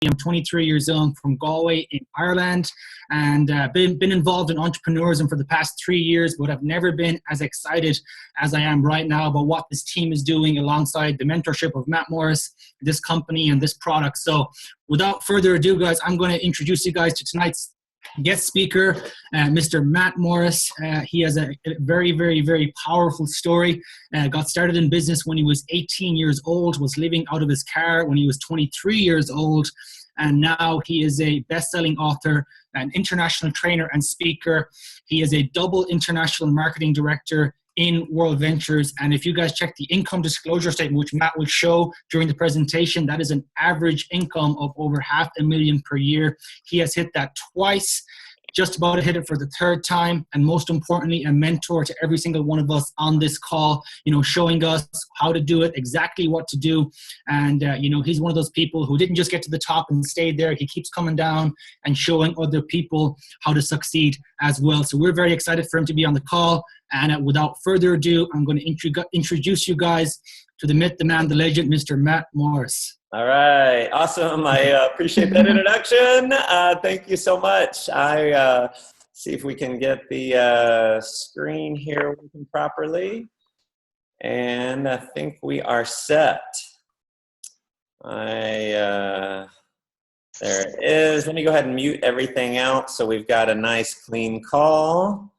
I'm 23 years old from Galway in Ireland, and been involved in entrepreneurism for the past 3 years, but I've never been as excited as I am right now about what this team is doing alongside the mentorship of Matt Morris, this company and this product. So without further ado, guys, I'm going to introduce you guys to tonight's guest speaker, Mr. Matt Morris. He has a very, very, very powerful story. Got started in business when he was 18 years old, was living out of his car when he was 23 years old, and now he is a best-selling author, an international trainer and speaker. He is a double international marketing director in Worldventures. And if you guys check the income disclosure statement, which Matt will show during the presentation, that is an average income of over $500,000 per year. He has hit that twice, just about to hit it for the third time, and most importantly, a mentor to every single one of us on this call, showing us how to do it, exactly what to do. And, he's one of those people who didn't just get to the top and stayed there. He keeps coming down and showing other people how to succeed as well. So we're very excited for him to be on the call. And without further ado, I'm going to introduce you guys to the myth, the man, the legend, Mr. Matt Morris. All right. Awesome. I appreciate that introduction. Thank you so much. I see if we can get the screen here working properly. And I think we are set. There it is. Let me go ahead and mute everything out so we've got a nice clean call.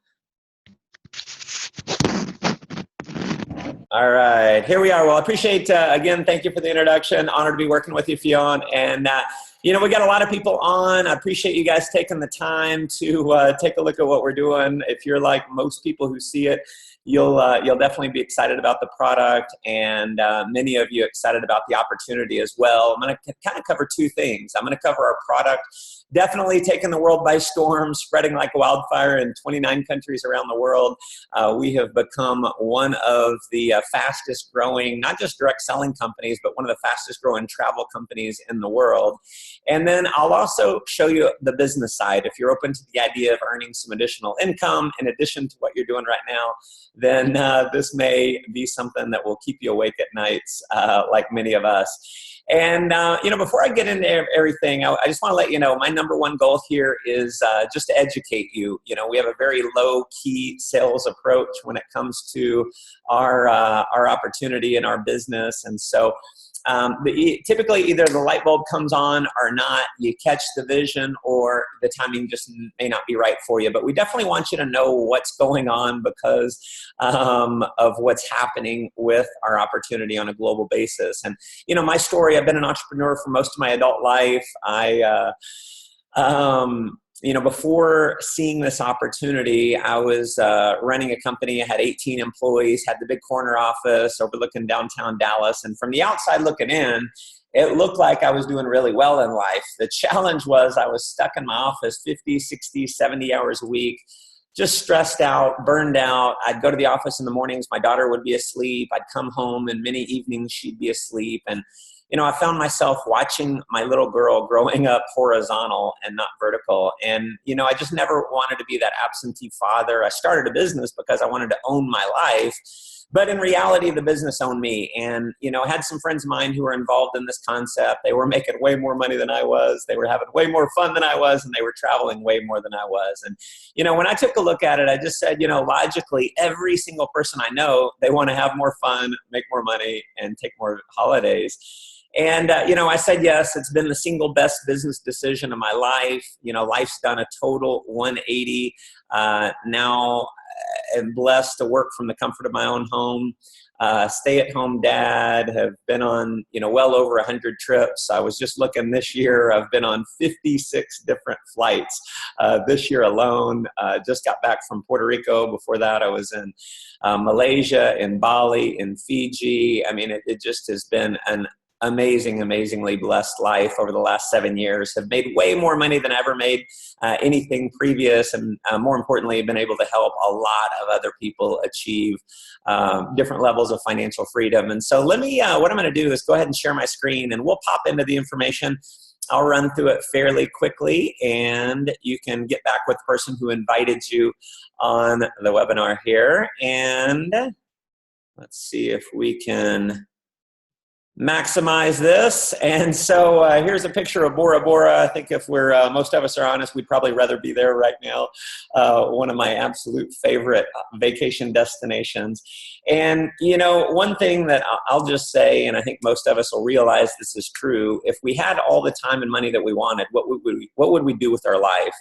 All right, here we are. Well, I appreciate, again, thank you for the introduction. Honored to be working with you, Fionn. And, we got a lot of people on. I appreciate you guys taking the time to take a look at what we're doing. If you're like most people who see it, you'll definitely be excited about the product, and many of you excited about the opportunity as well. I'm going to kind of cover two things. I'm going to cover our product, definitely taking the world by storm, spreading like wildfire in 29 countries around the world. We have become one of the fastest growing, not just direct selling companies, but one of the fastest growing travel companies in the world. And then I'll also show you the business side. If you're open to the idea of earning some additional income in addition to what you're doing right now, then this may be something that will keep you awake at nights, like many of us. And, before I get into everything, I just want to let you know my number one goal here is just to educate you. We have a very low-key sales approach when it comes to our opportunity and our business. And so typically either the light bulb comes on or not, you catch the vision, or the timing just may not be right for you. But we definitely want you to know what's going on because of what's happening with our opportunity on a global basis. And, my story, I've been an entrepreneur for most of my adult life. Before seeing this opportunity, I was running a company. I had 18 employees, had the big corner office overlooking downtown Dallas. And from the outside looking in, it looked like I was doing really well in life. The challenge was I was stuck in my office 50, 60, 70 hours a week, just stressed out, burned out. I'd go to the office in the mornings. My daughter would be asleep. I'd come home, and many evenings she'd be asleep. And I found myself watching my little girl growing up horizontal and not vertical. And, I just never wanted to be that absentee father. I started a business because I wanted to own my life. But in reality, the business owned me. And, I had some friends of mine who were involved in this concept. They were making way more money than I was. They were having way more fun than I was. And they were traveling way more than I was. And, when I took a look at it, I just said, logically, every single person I know, they want to have more fun, make more money, and take more holidays. And, I said yes. It's been the single best business decision of my life. Life's done a total 180. Now I'm blessed to work from the comfort of my own home. Stay-at-home dad, have been on, well over 100 trips. I was just looking this year. I've been on 56 different flights this year alone. Just got back from Puerto Rico. Before that, I was in Malaysia, in Bali, in Fiji. I mean, it just has been an amazingly blessed life over the last 7 years. Have made way more money than I ever made anything previous, and more importantly, been able to help a lot of other people achieve different levels of financial freedom. And so let me, what I'm going to do is go ahead and share my screen, and we'll pop into the information. I'll run through it fairly quickly, and you can get back with the person who invited you on the webinar here. And let's see if we can maximize this. And so here's a picture of Bora Bora. I think if we're most of us are honest, we'd probably rather be there right now. One of my absolute favorite vacation destinations. And one thing that I'll just say, and I think most of us will realize this is true, if we had all the time and money that we wanted, what would we do with our life?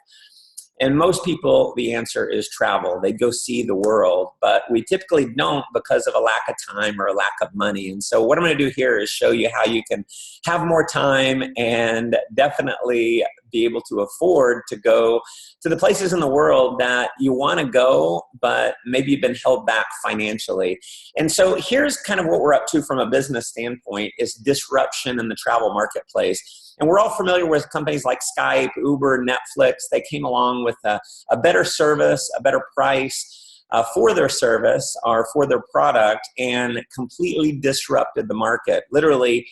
And most people, the answer is travel. They go see the world, but we typically don't because of a lack of time or a lack of money. And so what I'm going to do here is show you how you can have more time and definitely be able to afford to go to the places in the world that you want to go, but maybe you've been held back financially. And so here's kind of what we're up to from a business standpoint is disruption in the travel marketplace. And we're all familiar with companies like Skype, Uber, Netflix. They came along with a better service, a better price for their service or for their product and completely disrupted the market. Literally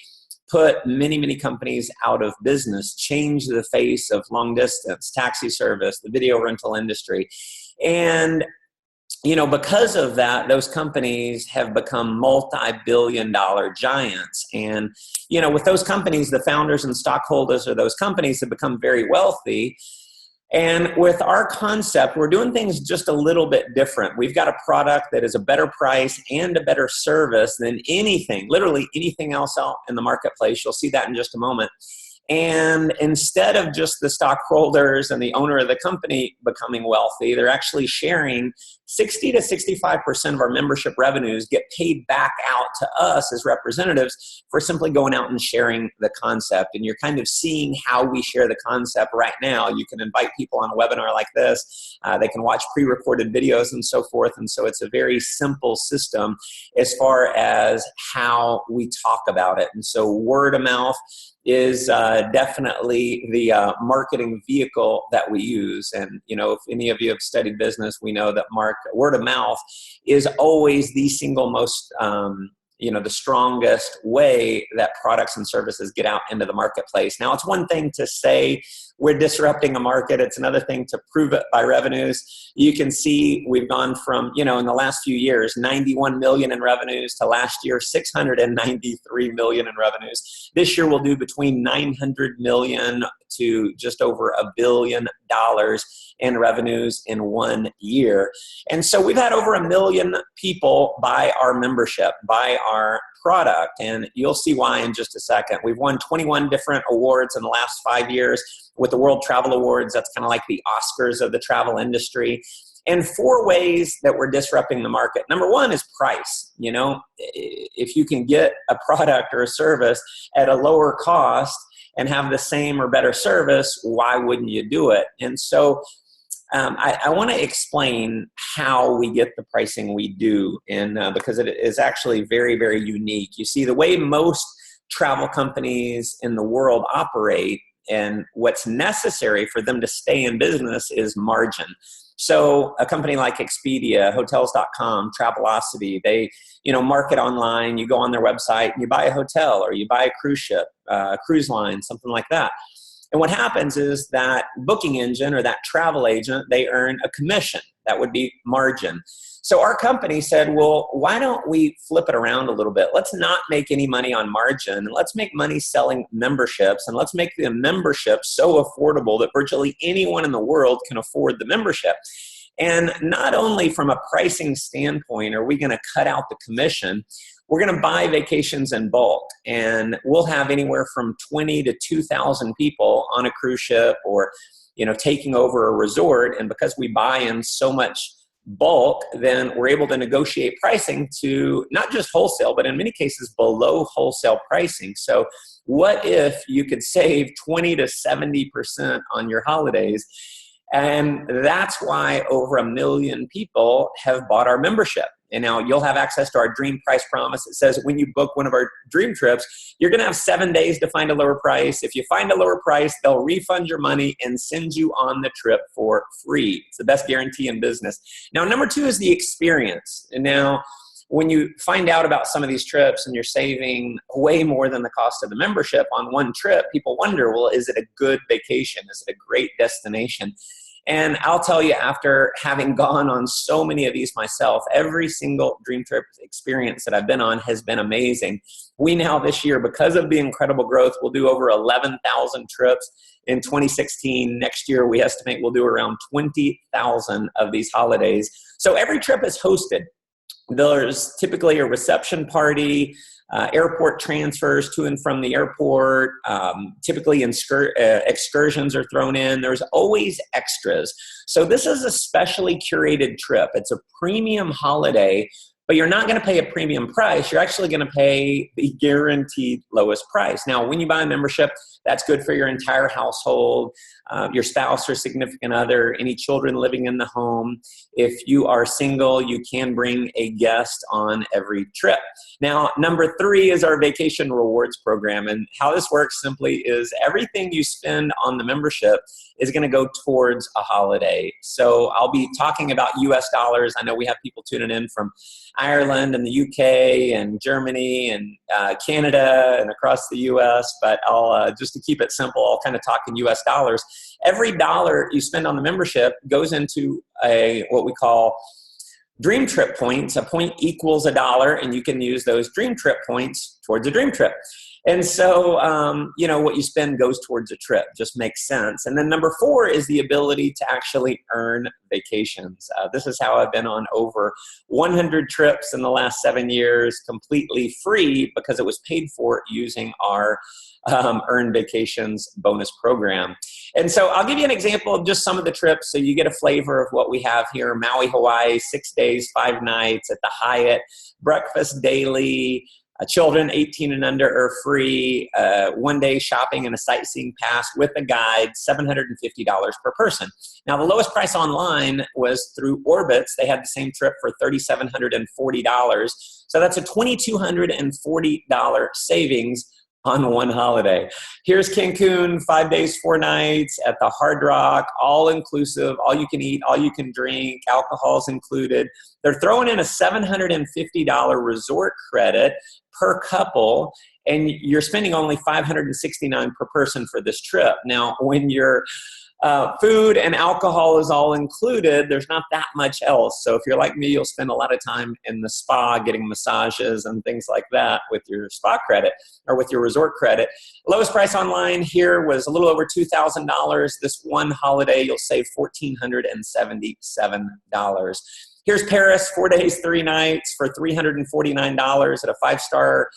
put many, many companies out of business, changed the face of long distance, taxi service, the video rental industry. And because of that, those companies have become multi-billion-dollar giants. And, with those companies, the founders and stockholders of those companies have become very wealthy. And with our concept, we're doing things just a little bit different. We've got a product that is a better price and a better service than anything, literally anything else out in the marketplace. You'll see that in just a moment. And instead of just the stockholders and the owner of the company becoming wealthy, they're actually sharing 60 to 65% of our membership revenues get paid back out to us as representatives for simply going out and sharing the concept. And you're kind of seeing how we share the concept right now. You can invite people on a webinar like this. They can watch pre-recorded videos and so forth. And so it's a very simple system as far as how we talk about it. And so word of mouth is definitely the marketing vehicle that we use. And, if any of you have studied business, we know that word of mouth is always the single most, the strongest way that products and services get out into the marketplace. Now, it's one thing to say we're disrupting a market. It's another thing to prove it by revenues. You can see we've gone from, in the last few years, 91 million in revenues to last year, 693 million in revenues. This year we'll do between 900 million to just over $1 billion in revenues in 1 year. And so we've had over 1 million people buy our membership, buy our product, and you'll see why in just a second. We've won 21 different awards in the last 5 years with the World Travel Awards. That's kind of like the Oscars of the travel industry. And 4 ways that we're disrupting the market. Number one is price. If you can get a product or a service at a lower cost and have the same or better service, why wouldn't you do it? And so I want to explain how we get the pricing we do, and because it is actually very, very unique. You see, the way most travel companies in the world operate and what's necessary for them to stay in business is margin. So a company like Expedia, Hotels.com, Travelocity, they market online. You go on their website and you buy a hotel or you buy a cruise ship, cruise line, something like that. And what happens is that booking engine or that travel agent, they earn a commission. That would be margin. So our company said, well, why don't we flip it around a little bit? Let's not make any money on margin. Let's make money selling memberships, and let's make the membership so affordable that virtually anyone in the world can afford the membership. And not only from a pricing standpoint are we going to cut out the commission, we're going to buy vacations in bulk, and we'll have anywhere from 20 to 2,000 people on a cruise ship or, taking over a resort. And because we buy in so much bulk, then we're able to negotiate pricing to not just wholesale, but in many cases below wholesale pricing. So what if you could save 20 to 70% on your holidays? And that's why over 1 million people have bought our membership. And now you'll have access to our Dream Price Promise. It says when you book one of our dream trips, you're going to have 7 days to find a lower price. If you find a lower price, they'll refund your money and send you on the trip for free. It's the best guarantee in business. Now, number 2 is the experience. And now, when you find out about some of these trips and you're saving way more than the cost of the membership on one trip, people wonder, well, is it a good vacation? Is it a great destination? And I'll tell you, after having gone on so many of these myself, every single dream trip experience that I've been on has been amazing. We now this year, because of the incredible growth, we'll do over 11,000 trips in 2016. Next year, we estimate we'll do around 20,000 of these holidays. So every trip is hosted. There's typically a reception party, airport transfers to and from the airport. Typically excursions are thrown in. There's always extras. So this is a specially curated trip. It's a premium holiday, but you're not going to pay a premium price. You're actually going to pay the guaranteed lowest price. Now, when you buy a membership, that's good for your entire household, your spouse or significant other, any children living in the home. If you are single, you can bring a guest on every trip. Now, number 3 is our vacation rewards program. And how this works simply is everything you spend on the membership is going to go towards a holiday. So I'll be talking about US dollars. I know we have people tuning in from Ireland and the UK and Germany and Canada and across the US, but I'll just to keep it simple, I'll kind of talk in US dollars. Every dollar you spend on the membership goes into what we call dream trip points. A point equals $1, and you can use those dream trip points towards a dream trip. And so, what you spend goes towards a trip. Just makes sense. And then number 4 is the ability to actually earn vacations. This is how I've been on over 100 trips in the last 7 years, completely free because it was paid for using our Earn Vacations bonus program. And so I'll give you an example of just some of the trips so you get a flavor of what we have here. Maui, Hawaii, 6 days, 5 nights at the Hyatt, breakfast daily. Children 18 and under are free. 1 day shopping and a sightseeing pass with a guide, $750 per person. Now, the lowest price online was through Orbitz. They had the same trip for $3,740. So that's a $2,240 savings on one holiday. Here's Cancun, 5 days, 4 nights at the Hard Rock, all inclusive, all you can eat, all you can drink, alcohol's included. They're throwing in a $750 resort credit per couple, and you're spending only $569 per person for this trip. Now, when your food and alcohol is all included, there's not that much else. So if you're like me, you'll spend a lot of time in the spa getting massages and things like that with your spa credit or with your resort credit. Lowest price online here was a little over $2,000. This one holiday, you'll save $1,477. Here's Paris, 4 days, 3 nights for $349 at a 5-star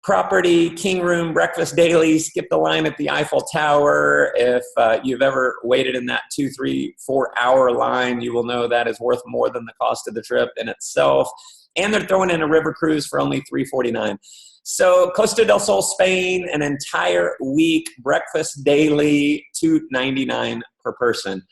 property, king room, breakfast daily, skip the line at the Eiffel Tower. If you've ever waited in that 2, 3, 4 hour line, you will know that is worth more than the cost of the trip in itself. And they're throwing in a river cruise for only $349. So Costa del Sol, Spain, an entire week, breakfast daily, $299 per person.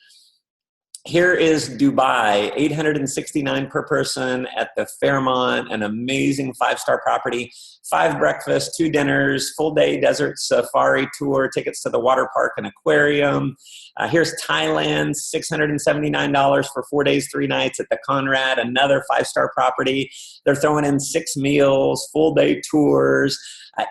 Here is Dubai, $869 per person at the Fairmont, an amazing 5-star property, 5 breakfasts, 2 dinners, full day desert safari tour, tickets to the water park and aquarium. Here's Thailand, $679 for 4 days, 3 nights at the Conrad, another 5-star property. They're throwing in 6 meals, full day tours.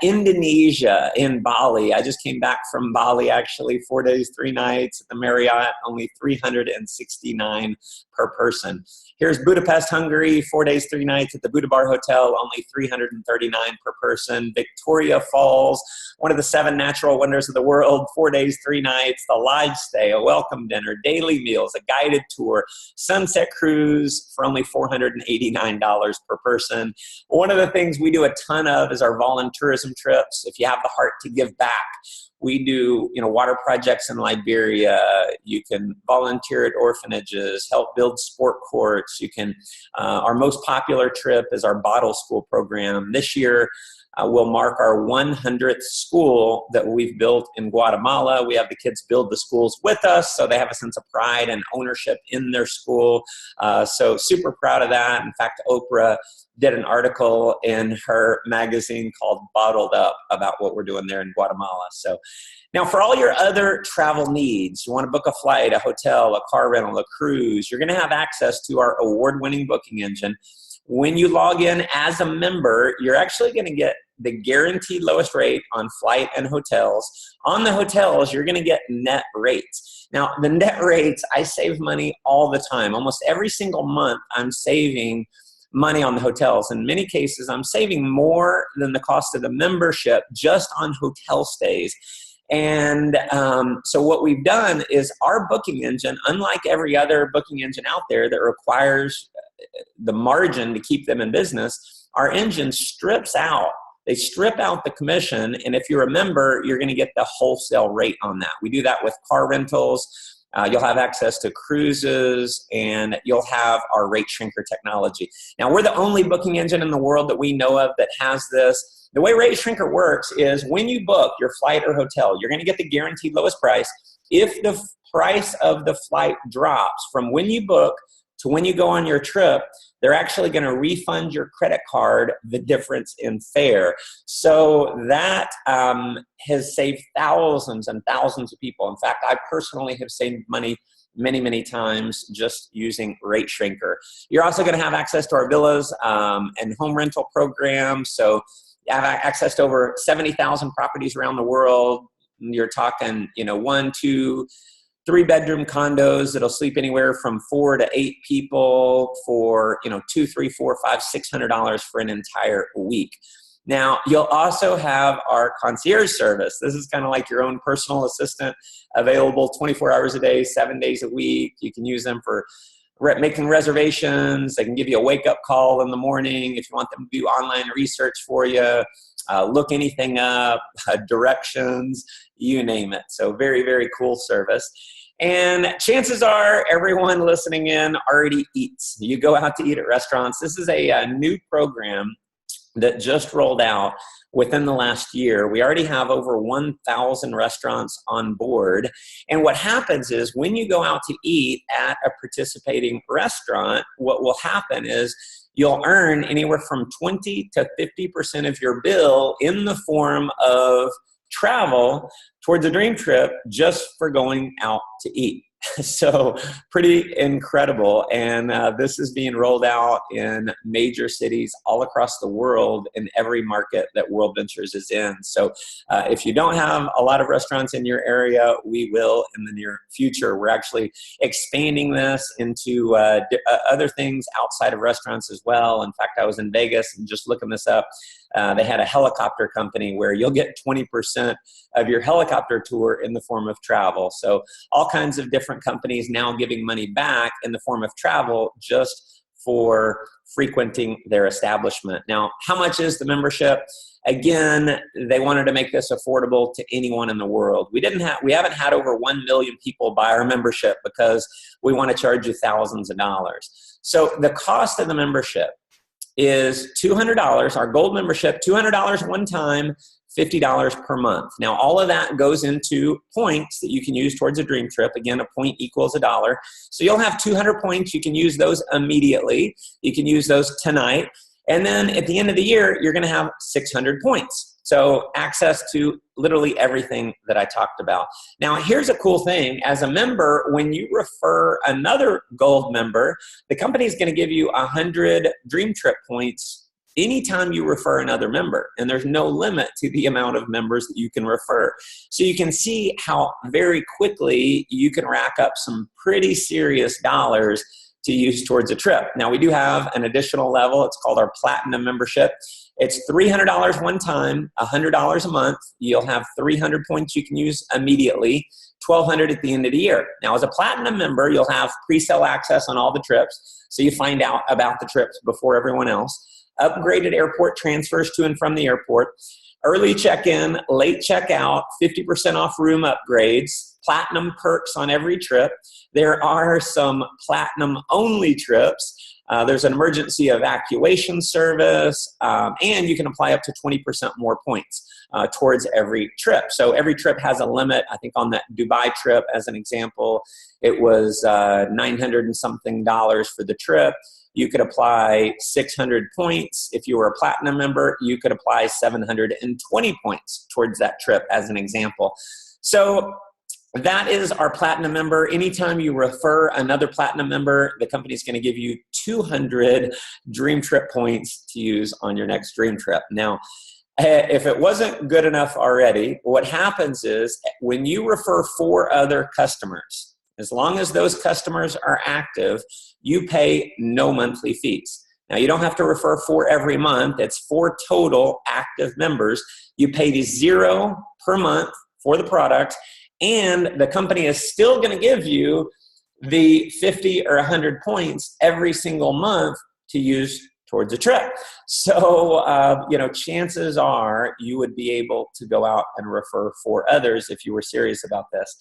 Indonesia in Bali. I just came back from Bali, actually, 4 days, 3 nights at the Marriott, only $369 per person. Here's Budapest, Hungary, 4 days, 3 nights at the Buda Bar Hotel, only $339 per person. Victoria Falls, one of the 7 natural wonders of the world, 4 days, 3 nights, the lodge stay, a welcome dinner, daily meals, a guided tour, sunset cruise for only $489 per person. One of the things we do a ton of is our volunteerism trips. If you have the heart to give back, we do, water projects in Liberia. You can volunteer at orphanages, help build sport courts. You can, our most popular trip is our bottle school program. This year, we'll mark our 100th school that we've built in Guatemala. We have the kids build the schools with us, so they have a sense of pride and ownership in their school. So super proud of that. In fact, Oprah did an article in her magazine called Bottled Up about what we're doing there in Guatemala. So now for all your other travel needs, you want to book a flight, a hotel, a car rental, a cruise, you're going to have access to our award-winning booking engine. When you log in as a member, you're actually going to get the guaranteed lowest rate on flight and hotels. On the hotels, you're going to get net rates. Now, the net rates, I save money all the time. Almost every single month, I'm saving money on the hotels. In many cases, I'm saving more than the cost of the membership just on hotel stays. And so what we've done is our booking engine, unlike every other booking engine out there that requires the margin to keep them in business, our engine strips out. They strip out the commission, and if you're a member, you're going to get the wholesale rate on that. We do that with car rentals. You'll have access to cruises, and you'll have our rate shrinker technology. Now, we're the only booking engine in the world that we know of that has this. The way rate shrinker works is when you book your flight or hotel, you're going to get the guaranteed lowest price. If the price of the flight drops from when you book to when you go on your trip, they're actually going to refund your credit card the difference in fare. So that has saved thousands and thousands of people. In fact, I personally have saved money many, many times just using Rate Shrinker. You're also going to have access to our villas and home rental program. So you have access to over 70,000 properties around the world. You're talking, 1, 2, 3-bedroom condos that'll sleep anywhere from 4 to 8 people for, $200, $300, $400, $500, $600 for an entire week. Now, you'll also have our concierge service. This is kind of like your own personal assistant, available 24 hours a day, 7 days a week. You can use them for making reservations. They can give you a wake-up call in the morning if you want them to do online research for you, look anything up, directions, you name it. So very, very cool service. And chances are everyone listening in already eats. You go out to eat at restaurants. This is a new program that just rolled out within the last year. We already have over 1,000 restaurants on board. And what happens is when you go out to eat at a participating restaurant, what will happen is you'll earn anywhere from 20 to 50% of your bill in the form of travel towards a dream trip just for going out to eat. So pretty incredible. And this is being rolled out in major cities all across the world in every market that Worldventures is in. So if you don't have a lot of restaurants in your area, we will in the near future. We're actually expanding this into other things outside of restaurants as well. In fact, I was in Vegas and just looking this up. They had a helicopter company where you'll get 20% of your helicopter tour in the form of travel. So all kinds of different companies now giving money back in the form of travel just for frequenting their establishment. Now, how much is the membership? Again, they wanted to make this affordable to anyone in the world. We haven't had over 1 million people buy our membership because we want to charge you thousands of dollars. So the cost of the membership is $200, our gold membership, $200 one time, $50 per month. Now, all of that goes into points that you can use towards a dream trip. Again, a point equals $1. So you'll have 200 points. You can use those immediately. You can use those tonight. And then at the end of the year, you're going to have 600 points. So access to literally everything that I talked about. Now, here's a cool thing. As a member, when you refer another gold member, the company is going to give you 100 dream trip points anytime you refer another member. And there's no limit to the amount of members that you can refer. So you can see how very quickly you can rack up some pretty serious dollars to use towards a trip. Now, we do have an additional level. It's called our Platinum membership. It's $300 one time, $100 a month. You'll have 300 points you can use immediately, 1,200 at the end of the year. Now, as a Platinum member, you'll have pre-sale access on all the trips, so you find out about the trips before everyone else. Upgraded airport transfers to and from the airport. Early check-in, late check-out, 50% off room upgrades, platinum perks on every trip. There are some platinum-only trips. There's an emergency evacuation service, and you can apply up to 20% more points towards every trip. So every trip has a limit. I think on that Dubai trip, as an example, it was $900 and something for the trip. You could apply 600 points. If you were a platinum member, you could apply 720 points towards that trip as an example. So that is our platinum member. Anytime you refer another platinum member, the company is going to give you 200 dream trip points to use on your next dream trip. Now, If it wasn't good enough already, what happens is when you refer 4 other customers, as long as those customers are active, you pay no monthly fees. Now, you don't have to refer 4 every month. It's 4 total active members. You pay $0 per month for the product, and the company is still going to give you the 50 or 100 points every single month to use towards a trip. So, chances are you would be able to go out and refer 4 others if you were serious about this.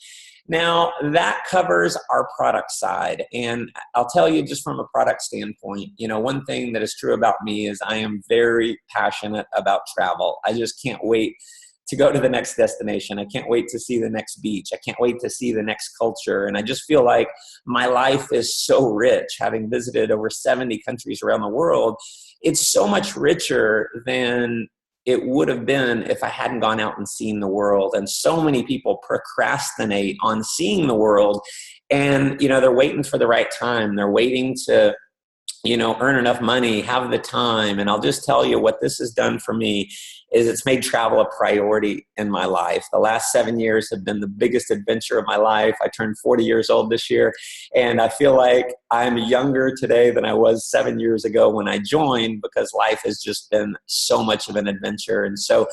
Now, that covers our product side. And I'll tell you, just from a product standpoint, one thing that is true about me is I am very passionate about travel. I just can't wait to go to the next destination. I can't wait to see the next beach. I can't wait to see the next culture. And I just feel like my life is so rich, having visited over 70 countries around the world. It's so much richer than it would have been if I hadn't gone out and seen the world. And so many people procrastinate on seeing the world. And, they're waiting for the right time. They're waiting to earn enough money, have the time. And I'll just tell you what this has done for me is it's made travel a priority in my life. The last 7 years have been the biggest adventure of my life. I turned 40 years old this year, and I feel like I'm younger today than I was 7 years ago when I joined, because life has just been so much of an adventure. And so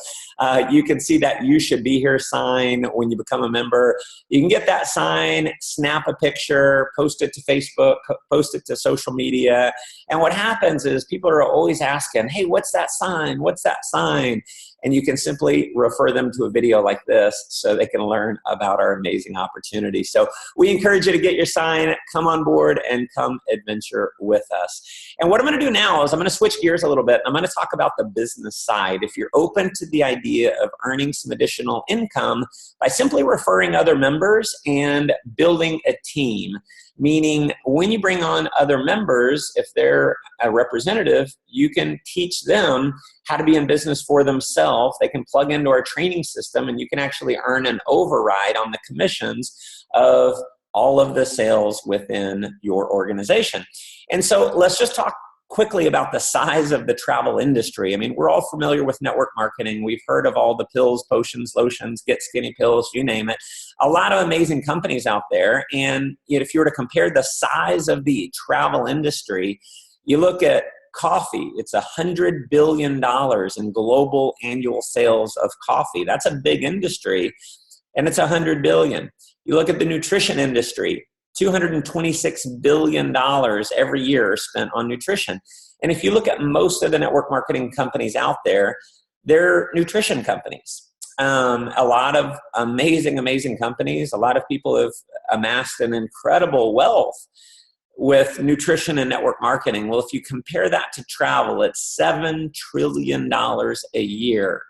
you can see that "You Should Be Here" sign when you become a member. You can get that sign, snap a picture, post it to Facebook, post it to social media. And what happens is people are always asking, "Hey, what's that sign? What's that sign?" And you can simply refer them to a video like this so they can learn about our amazing opportunity. So we encourage you to get your sign, come on board, and come adventure with us. And what I'm going to do now is I'm going to switch gears a little bit. I'm going to talk about the business side. If you're open to the idea of earning some additional income by simply referring other members and building a team, meaning when you bring on other members, if they're a representative, you can teach them how to be in business for themselves. They can plug into our training system, and you can actually earn an override on the commissions of all of the sales within your organization. And so let's just talk quickly about the size of the travel industry. I mean, we're all familiar with network marketing. We've heard of all the pills, potions, lotions, get skinny pills, you name it. A lot of amazing companies out there. And if you were to compare the size of the travel industry, you look at coffee. It's $100 billion in global annual sales of coffee. That's a big industry, and it's $100 billion. You look at the nutrition industry, $226 billion every year spent on nutrition. And if you look at most of the network marketing companies out there, they're nutrition companies. A lot of amazing companies. A lot of people have amassed an incredible wealth with nutrition and network marketing. Well, if you compare that to travel, it's $7 trillion a year.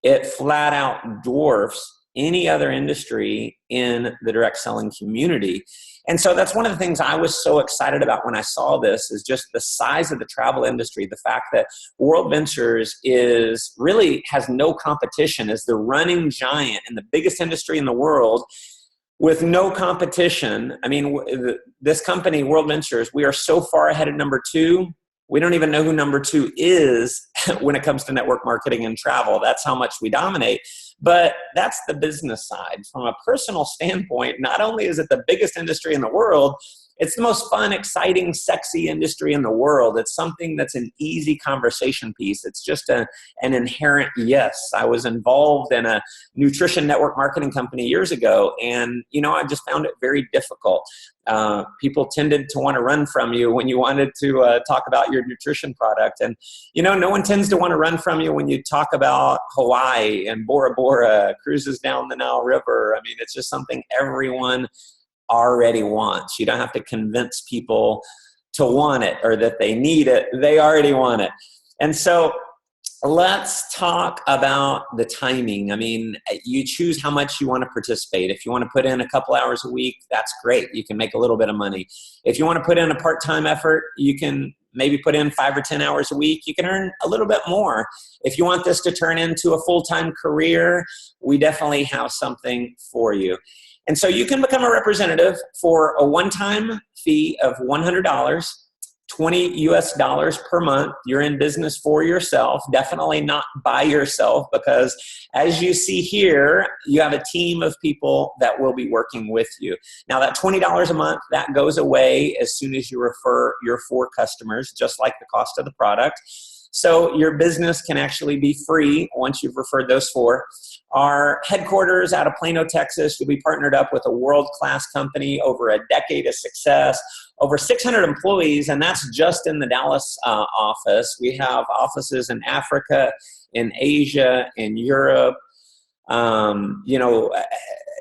It flat out dwarfs any other industry in the direct selling community. And so that's one of the things I was so excited about when I saw this, is just the size of the travel industry. The fact that Worldventures really has no competition, is the running giant in the biggest industry in the world with no competition. I mean, this company, Worldventures, we are so far ahead of number 2. We don't even know who number 2 is when it comes to network marketing and travel. That's how much we dominate. But that's the business side. From a personal standpoint, not only is it the biggest industry in the world, it's the most fun, exciting, sexy industry in the world. It's something that's an easy conversation piece. It's just an inherent yes. I was involved in a nutrition network marketing company years ago, and I just found it very difficult. People tended to want to run from you when you wanted to talk about your nutrition product. And, no one tends to want to run from you when you talk about Hawaii and Bora Bora, cruises down the Nile River. I mean, it's just something everyone already wants. You don't have to convince people to want it or that they need it. They already want it. And so let's talk about the timing. I mean, you choose how much you want to participate. If you want to put in a couple hours a week, that's great. You can make a little bit of money. If you want to put in a part-time effort, you can maybe put in 5 or 10 hours a week. You can earn a little bit more. If you want this to turn into a full-time career, we definitely have something for you. And so you can become a representative for a one-time fee of $100. $20 US per month. You're in business for yourself, definitely not by yourself, because as you see here, you have a team of people that will be working with you. Now that $20 a month, that goes away as soon as you refer your 4 customers, just like the cost of the product. So your business can actually be free once you've referred those 4. Our headquarters out of Plano, Texas, we partnered up with a world-class company, over a decade of success, over 600 employees, and that's just in the Dallas office. We have offices in Africa, in Asia, in Europe.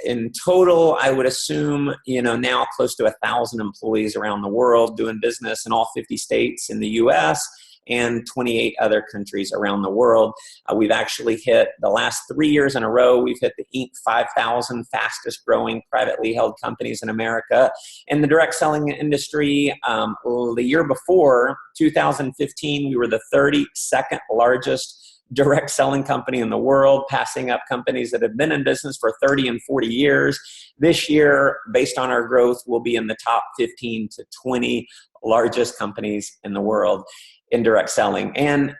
In total, I would assume, now close to 1,000 employees around the world doing business in all 50 states in the U.S., and 28 other countries around the world. We've actually hit, the last 3 years in a row, we've hit the Inc. 5,000 fastest growing privately held companies in America. In the direct selling industry, the year before, 2015, we were the 32nd largest direct selling company in the world, passing up companies that have been in business for 30 and 40 years. This year, based on our growth, we'll be in the top 15 to 20 largest companies in the world in direct selling. And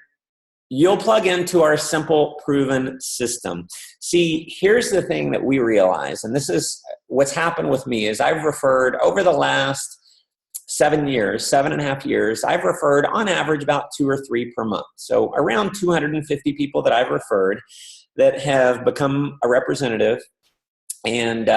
you'll plug into our simple, proven system. See, here's the thing that we realize, and this is what's happened with me, is I've referred over the last 7.5 years, I've referred on average about 2 or 3 per month. So around 250 people that I've referred that have become a representative and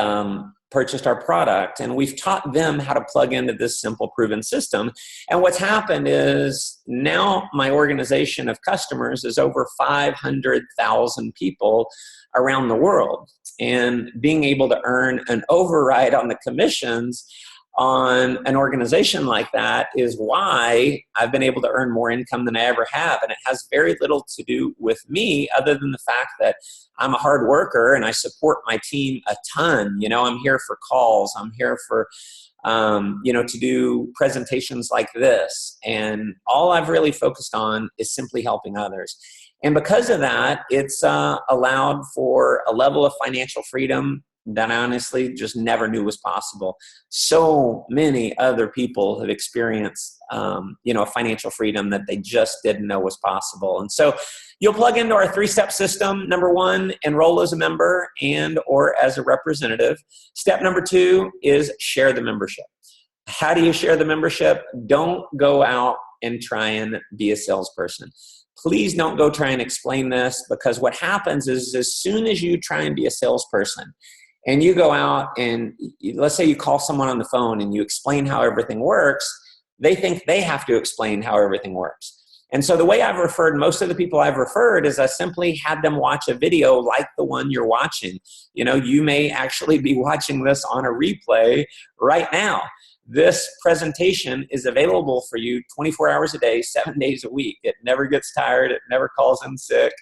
purchased our product, and we've taught them how to plug into this simple, proven system. And what's happened is now my organization of customers is over 500,000 people around the world, and being able to earn an override on the commissions on an organization like that is why I've been able to earn more income than I ever have. And it has very little to do with me, other than the fact that I'm a hard worker and I support my team a ton. I'm here for calls. I'm here for, to do presentations like this. And all I've really focused on is simply helping others. And because of that, it's allowed for a level of financial freedom that I honestly just never knew was possible. So many other people have experienced, financial freedom that they just didn't know was possible. And so you'll plug into our 3-step system. Number 1, enroll as a member and or as a representative. Step number 2 is share the membership. How do you share the membership? Don't go out and try and be a salesperson. Please don't go try and explain this, because what happens is as soon as you try and be a salesperson, and you go out and let's say you call someone on the phone and you explain how everything works, they think they have to explain how everything works. And so the way I've referred most of the people I've referred is I simply had them watch a video like the one you're watching. You may actually be watching this on a replay right now. This presentation is available for you 24 hours a day, 7 days a week. It never gets tired. It never calls in sick,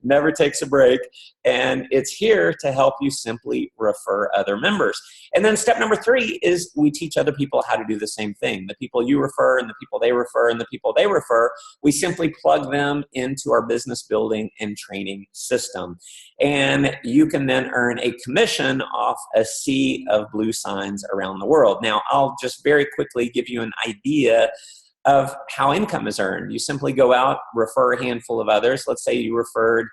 never takes a break. And it's here to help you simply refer other members. And then step number 3 is we teach other people how to do the same thing. The people you refer and the people they refer and the people they refer, we simply plug them into our business building and training system. And you can then earn a commission off a sea of blue signs around the world. Now, I'll just very quickly give you an idea of how income is earned. You simply go out, refer a handful of others. Let's say you referred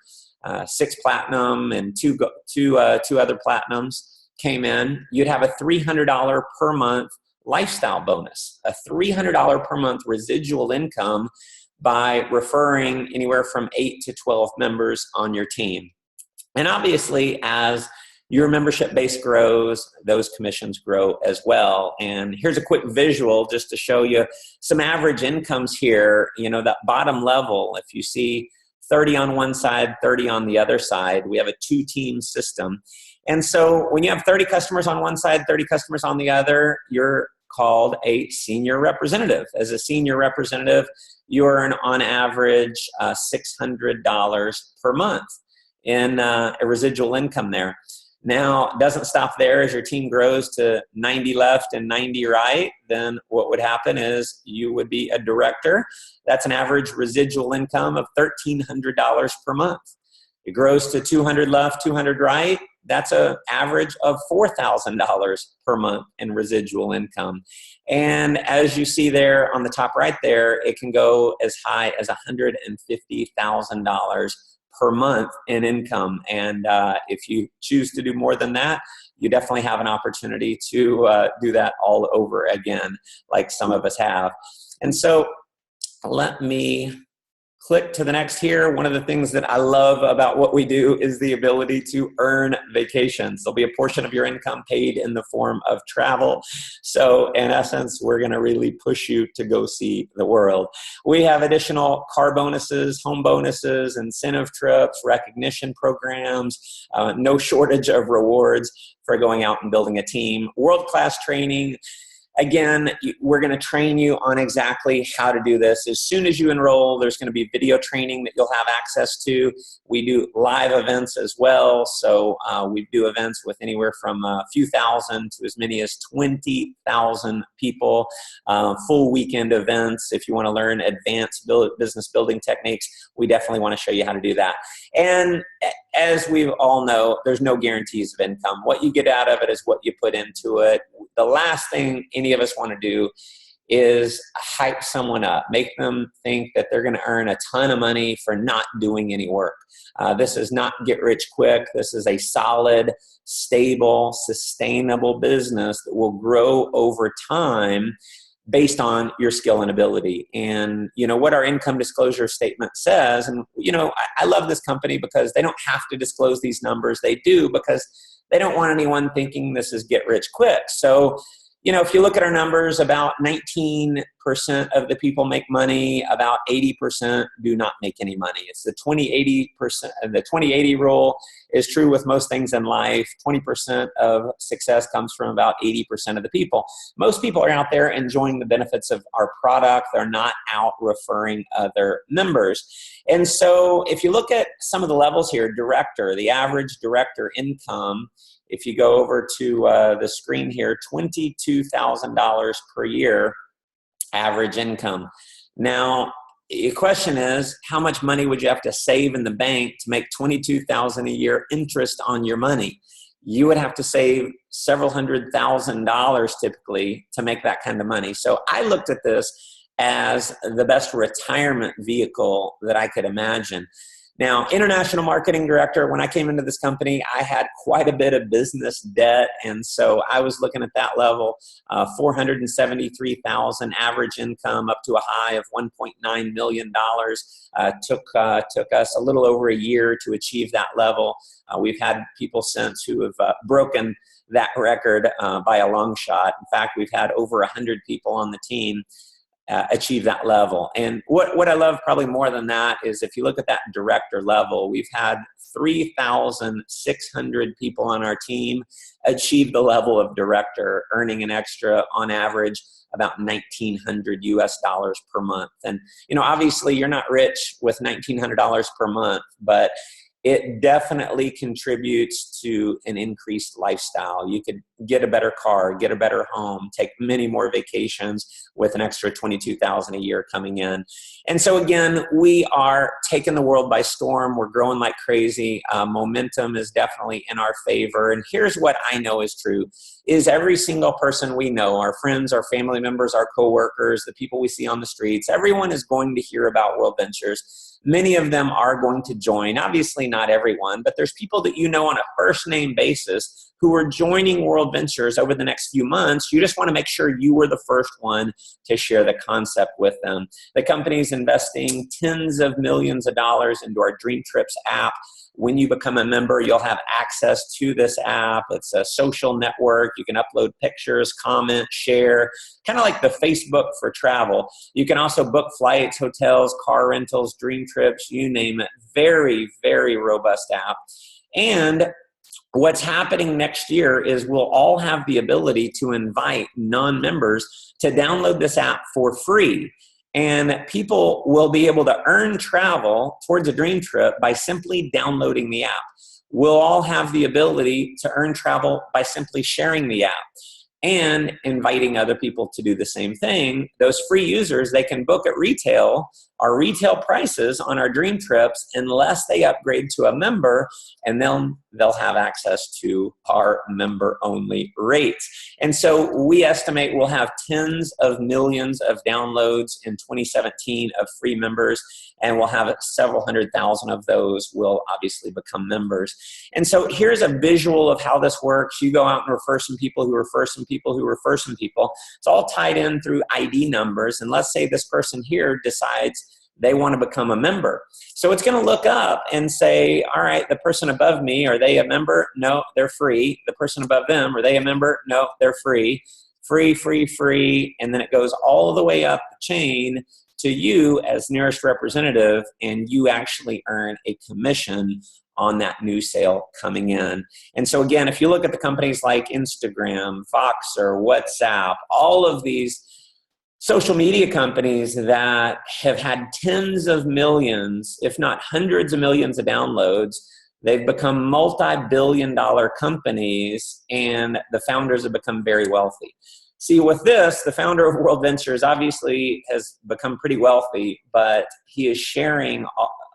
6 platinum and two other platinums came in. You'd have a $300 per month lifestyle bonus, a $300 per month residual income by referring anywhere from 8 to 12 members on your team. And obviously, as your membership base grows, those commissions grow as well. And here's a quick visual just to show you some average incomes here. That bottom level, if you see 30 on one side, 30 on the other side, we have a 2-team system. And so when you have 30 customers on one side, 30 customers on the other, you're called a senior representative. As a senior representative, you earn on average $600 per month in a residual income there. Now, it doesn't stop there. As your team grows to 90 left and 90 right, then what would happen is you would be a director. That's an average residual income of $1,300 per month. It grows to 200 left, 200 right, that's an average of $4,000 per month in residual income. And as you see there on the top right there, it can go as high as $150,000 per month in income. And if you choose to do more than that, you definitely have an opportunity to do that all over again, like some of us have. And so let me click to the next here. One of the things that I love about what we do is the ability to earn vacations. There'll be a portion of your income paid in the form of travel. So in essence, we're going to really push you to go see the world. We have additional car bonuses, home bonuses, incentive trips, recognition programs, no shortage of rewards for going out and building a team, world-class training. Again, we're going to train you on exactly how to do this. As soon as you enroll, there's going to be video training that you'll have access to. We do live events as well. So we do events with anywhere from a few thousand to as many as 20,000 people, full weekend events. If you want to learn advanced business building techniques, we definitely want to show you how to do that. And as we all know, there's no guarantees of income. What you get out of it is what you put into it. The last thing any of us want to do is hype someone up, make them think that they're going to earn a ton of money for not doing any work. This is not get rich quick. This is a solid, stable, sustainable business that will grow over time based on your skill and ability. And what our income disclosure statement says, and I love this company because they don't have to disclose these numbers. They do because they don't want anyone thinking this is get rich quick. So if you look at our numbers, about 19% of the people make money, about 80% do not make any money. It's the 20-80%. The 20-80 rule is true with most things in life. 20% of success comes from about 80% of the people. Most people are out there enjoying the benefits of our product. They're not out referring other members. And so if you look at some of the levels here, director, the average director income, if you go over to the screen here, $22,000 per year average income. Now, the question is, how much money would you have to save in the bank to make $22,000 a year interest on your money? You would have to save several $100,000 typically to make that kind of money. So I looked at this as the best retirement vehicle that I could imagine. Now, international marketing director, when I came into this company, I had quite a bit of business debt. And so I was looking at that level, $473,000 average income up to a high of $1.9 million. Took us a little over a year to achieve that level. We've had people since who have broken that record by a long shot. In fact, we've had over 100 people on the team achieve that level. And what I love probably more than that is if you look at that director level, we've had 3,600 people on our team achieve the level of director, earning an extra on average about $1,900 US per month. And obviously you're not rich with $1,900 per month, but it definitely contributes to an increased lifestyle. You could get a better car, get a better home, take many more vacations with an extra $22,000 a year coming in. And so again, we are taking the world by storm. We're growing like crazy. Momentum is definitely in our favor. And here's what I know is true, is every single person we know, our friends, our family members, our coworkers, the people we see on the streets, everyone is going to hear about Worldventures. Many of them are going to join. Obviously not everyone, but there's people that you know on a first name basis who are joining Worldventures over the next few months. You just want to make sure you were the first one to share the concept with them. The company is investing tens of millions of dollars into our Dream Trips app. When you become a member, you'll have access to this app. It's a social network. You can upload pictures, comment, share, kind of like the Facebook for travel. You can also book flights, hotels, car rentals, dream trips, you name it. Very, very robust app. And what's happening next year is we'll all have the ability to invite non-members to download this app for free. And people will be able to earn travel towards a dream trip by simply downloading the app. We'll all have the ability to earn travel by simply sharing the app. and inviting other people to do the same thing. Those free users, they can book at retail, our retail prices on our dream trips, unless they upgrade to a member, and they'll have access to our member-only rates. And so we estimate we'll have tens of millions of downloads in 2017 of free members, and we'll have several 100,000 of those will obviously become members. And so here's a visual of how this works. You go out and refer some people who refer some people who refer some people. It's all tied in through ID numbers. And let's say this person here decides they want to become a member. So it's going to look up and say, all right, the person above me, are they a member? No, they're free. The person above them, are they a member? No, they're free. Free, free, free. And then it goes all the way up the chain to you as nearest representative, and you actually earn a commission on that new sale coming in. And so again, if you look at the companies like Instagram, Voxer, WhatsApp, all of these social media companies that have had tens of millions, if not hundreds of millions of downloads, they've become multi-billion-dollar companies, and the founders have become very wealthy. See, with this, the founder of Worldventures obviously has become pretty wealthy, but he is sharing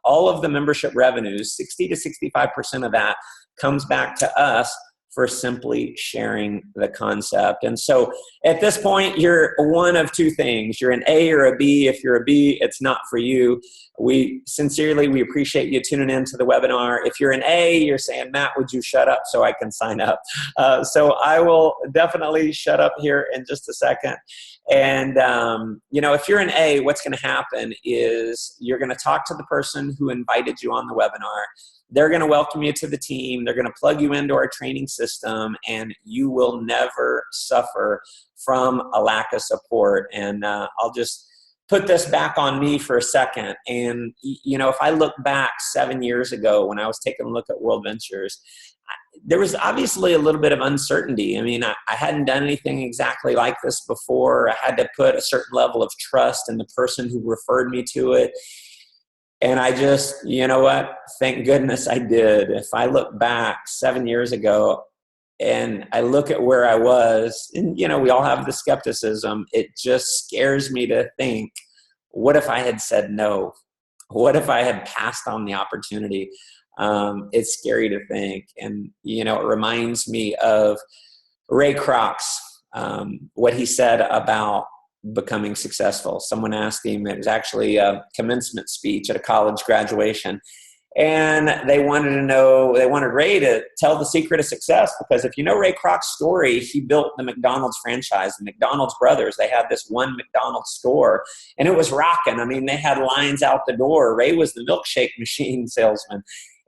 all of the membership revenues. 60 to 65% of that comes back to us for simply sharing the concept. And so at this point, you're one of two things. You're an A or a B. If you're a B, it's not for you. We appreciate you tuning into the webinar. If you're an A, you're saying, Matt, would you shut up so I can sign up? So I will definitely shut up here in just a second. And, if you're an A, what's going to happen is you're going to talk to the person who invited you on the webinar. They're going to welcome you to the team. They're going to plug you into our training system, and you will never suffer from a lack of support. And I'll just put this back on me for a second. And, if I look back 7 years ago when I was taking a look at Worldventures, there was obviously a little bit of uncertainty. I mean, I hadn't done anything exactly like this before. I had to put a certain level of trust in the person who referred me to it. And I just, thank goodness I did. If I look back 7 years ago and I look at where I was, and, we all have the skepticism, it just scares me to think, what if I had said no? What if I had passed on the opportunity? It's scary to think. And, it reminds me of Ray Kroc's, what he said about becoming successful. Someone asked him, it was actually a commencement speech at a college graduation, and they wanted Ray to tell the secret of success, because if you know Ray Kroc's story, he built the McDonald's franchise. The McDonald's brothers, they had this one McDonald's store, and it was rocking. I mean, they had lines out the door. Ray was the milkshake machine salesman.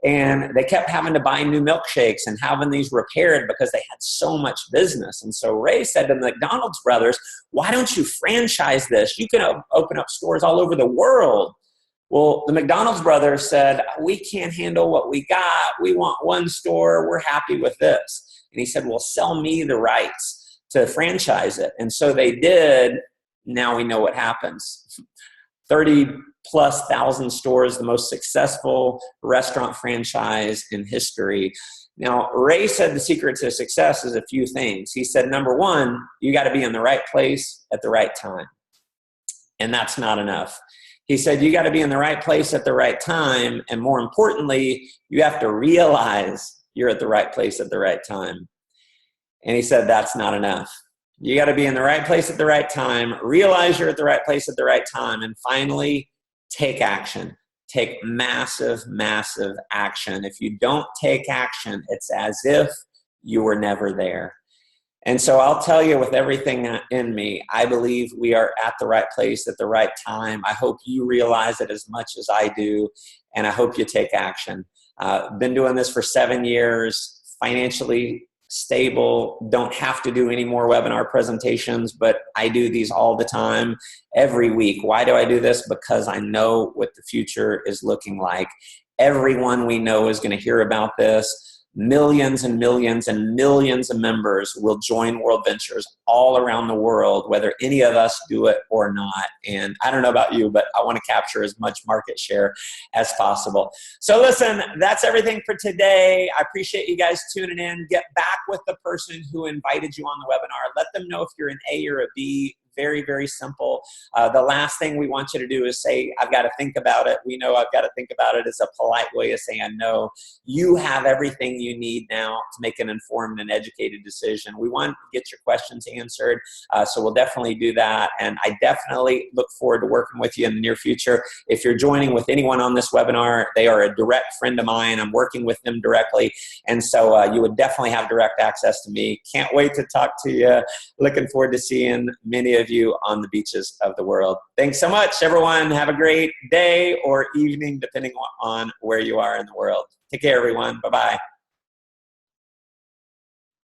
And they kept having to buy new milkshakes and having these repaired because they had so much business. And so Ray said to the McDonald's brothers, why don't you franchise this? You can open up stores all over the world. Well, the McDonald's brothers said, we can't handle what we got. We want one store. We're happy with this. And he said, well, sell me the rights to franchise it. And so they did. Now we know what happens. 30,000+ stores, the most successful restaurant franchise in history. Now, Ray said the secret to success is a few things. He said, number one, you got to be in the right place at the right time. And that's not enough. He said, you got to be in the right place at the right time. And more importantly, you have to realize you're at the right place at the right time. And he said, that's not enough. You got to be in the right place at the right time, realize you're at the right place at the right time, and finally, take action. Take massive, massive action. If you don't take action, it's as if you were never there. And so I'll tell you, with everything in me, I believe we are at the right place at the right time. I hope you realize it as much as I do, and I hope you take action. Been doing this for 7 years, financially stable, don't have to do any more webinar presentations, but I do these all the time, every week. Why do I do this? Because I know what the future is looking like. Everyone we know is going to hear about this. millions and millions and millions of members will join Worldventures all around the world, whether any of us do it or not. And I don't know about you, but I want to capture as much market share as possible. So listen, that's everything for today. I appreciate you guys tuning in. Get back with the person who invited you on the webinar. Let them know if you're an A or a B. Very, very simple. The last thing we want you to do is say, I've got to think about it. We know I've got to think about it is a polite way of saying no. You have everything you need now to make an informed and educated decision. We want to get your questions answered, so we'll definitely do that. And I definitely look forward to working with you in the near future. If you're joining with anyone on this webinar, they are a direct friend of mine. I'm working with them directly. And so you would definitely have direct access to me. Can't wait to talk to you. Looking forward to seeing many of you on the beaches of the world. Thanks so much, everyone. Have a great day or evening, depending on where you are in the world. Take care, everyone. Bye-bye.